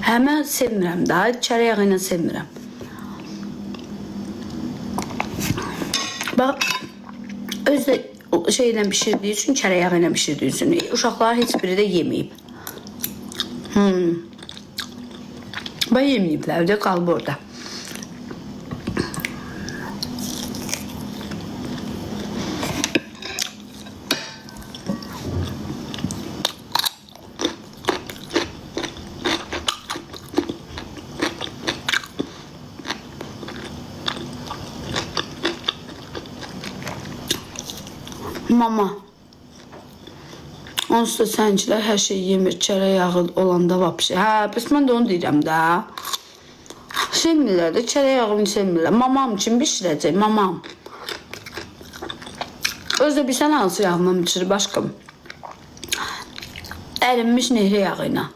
Hemen sevmirəm daha. Çərə yağı ilə sevmirəm. Bax, özü də şeylə pişirdiyi üçün, çərə yağı ilə pişirdiyi üçün uşaqlar heç biri də yeməyib. Bax, yeməyiblər də qalıb orada. Mama. Onsuz da səncilər hər şey yemir, çərə yağı olanda vapşı. Hə, bəs mən də onu deyirəm də. Sevmirlər də, çərə yağını sevmirlər. Mamam üçün bişirəcək, mamam. Özdə bilsən hansı yağından bişirir başqım? Ərinmiş nehri yağı ilə.